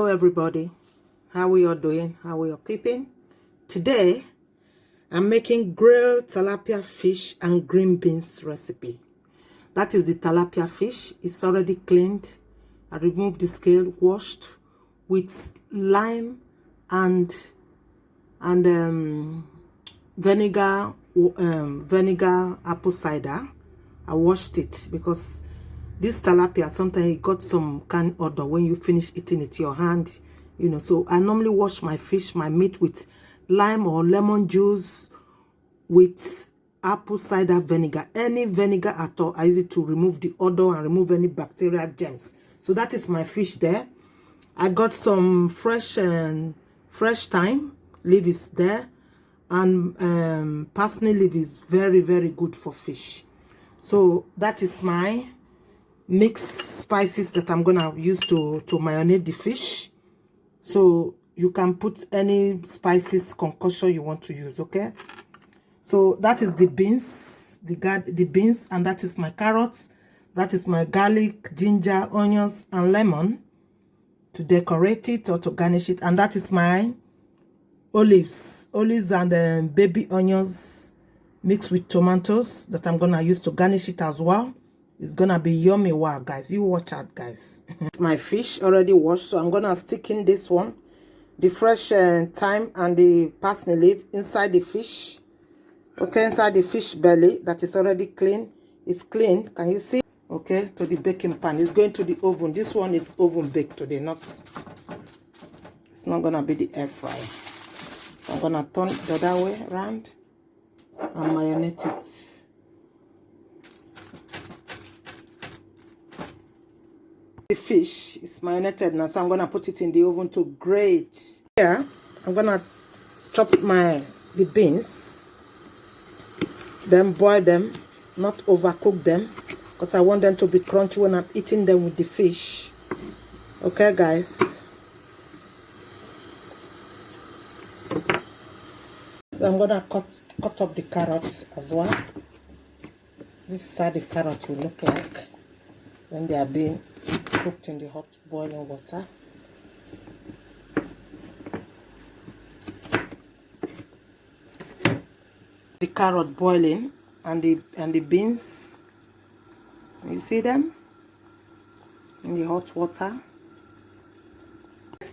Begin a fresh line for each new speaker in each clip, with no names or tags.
Hello everybody, how are you all doing? How are you all keeping? Today I'm making grilled tilapia fish and green beans recipe. That is the tilapia fish. It's already cleaned. I removed the scale, washed with lime and vinegar apple cider. I washed it because this tilapia, sometimes it got some kind of odor when you finish eating it, your hand, you know. So I normally wash my fish, my meat with lime or lemon juice with apple cider vinegar. Any vinegar at all, I use it to remove the odor and remove any bacterial germs. So that is my fish there. I got some fresh thyme leaf is there, and parsley leaf is very, very good for fish. So that is my mixed spices that I'm gonna use to marinate the fish. So you can put any spices concoction you want to use, okay? So that is the beans, the beans, and that is my carrots. That is my garlic, ginger, onions, and lemon to decorate it or to garnish it. And that is my olives and baby onions mixed with tomatoes that I'm gonna use to garnish it as well. It's gonna be yummy. Wow, guys, you watch out, guys. My fish already washed, so I'm gonna stick in this one, the fresh thyme and the parsley leaf inside the fish. Okay, inside the fish belly that is already clean. It's clean. Can you see? Okay, to the baking pan. It's going to the oven. This one is oven baked today, not. It's not gonna be the air fryer. So I'm gonna turn it the other way around and marinate it. The fish is marinated now, so I'm gonna put it in the oven to grate. Here, I'm gonna chop the beans, then boil them, not overcook them, because I want them to be crunchy when I'm eating them with the fish. Okay, guys. So I'm gonna cut up the carrots as well. This is how the carrots will look like when they are being cooked in the hot boiling water. The carrot boiling and the beans, you see them in the hot water.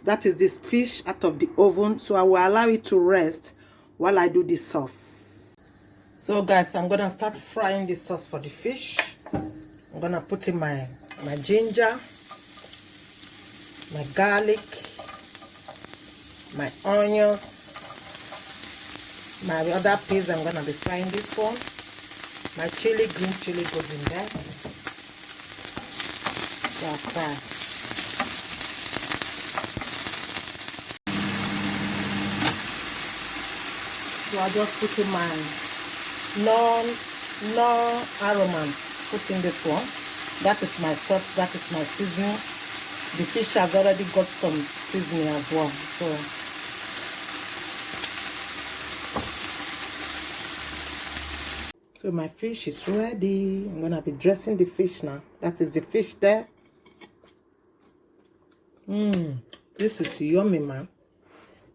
That is this fish out of the oven, so I will allow it to rest while I do the sauce. So guys, I'm gonna start frying the sauce for the fish. I'm gonna put in my ginger, my garlic, my onions, my other peas. I'm gonna be frying this one. My chili, green chili goes in there. So I'll fry. So I just put in my no aromas. Put in this one. That is my salt. That is my seasoning. The fish has already got some seasoning as well. So my fish is ready. I'm gonna be dressing the fish now. That is the fish there. This is yummy, man.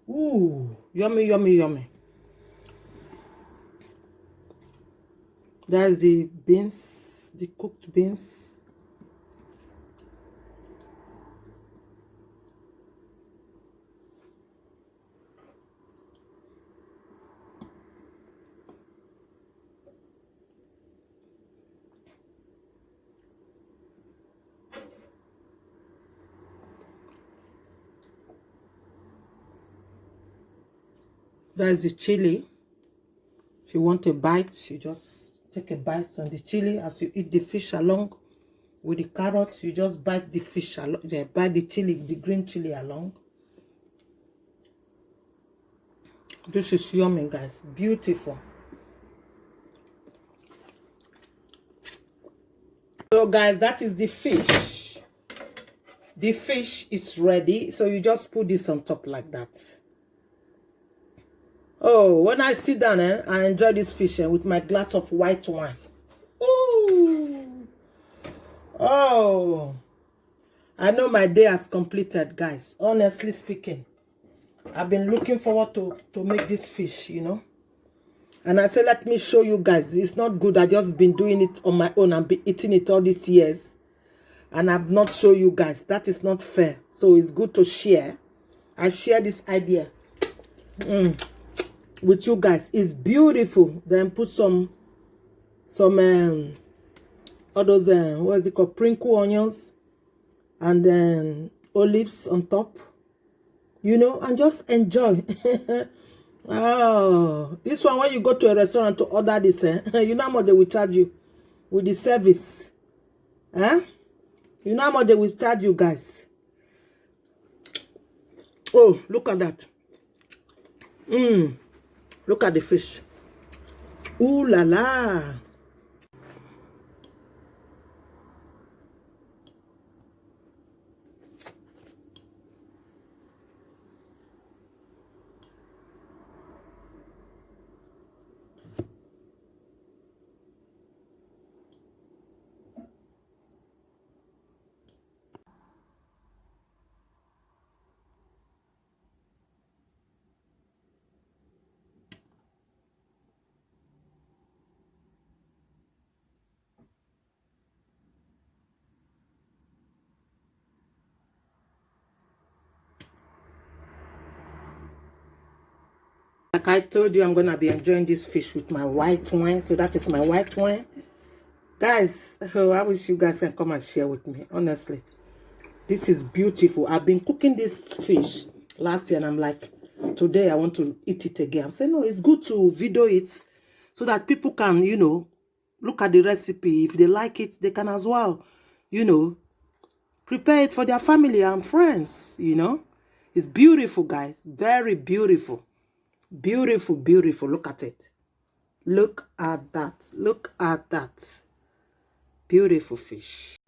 Ooh, yummy, yummy, yummy. There's the beans, the cooked beans. There's the chili. If you want a bite, you just take a bite on the chili as you eat the fish along with the carrots. You just bite the fish along, bite the chili, the green chili along. This is yummy, guys. Beautiful. So guys, that is the fish. The fish is ready. So you just put this on top like that. Oh, when I sit down, I enjoy this fish with my glass of white wine. Ooh. Oh. I know my day has completed, guys. Honestly speaking, I've been looking forward to make this fish, you know. And I said, let me show you guys. It's not good. I just been doing it on my own and been eating it all these years. And I've not shown you guys. That is not fair. So it's good to share. I share this idea with you guys. It's beautiful. Then put some all those what is it called, sprinkle onions, and then olives on top, you know, and just enjoy. Oh, this one, when you go to a restaurant to order this, you know how much they will charge you with the service, you know how much they will charge you, guys. Oh, look at that. Look at the fish. Ooh la la. Like I told you, I'm gonna be enjoying this fish with my white wine. So that is my white wine, guys. Oh, I wish you guys can come and share with me. Honestly, this is beautiful. I've been cooking this fish last year, and I'm like, today I want to eat it again. I'm saying, no, it's good to video it so that people can, you know, look at the recipe. If they like it, they can as well, you know, prepare it for their family and friends, you know. It's beautiful, guys. Very beautiful. Beautiful, beautiful. Look at it. Look at that. Look at that. Beautiful fish.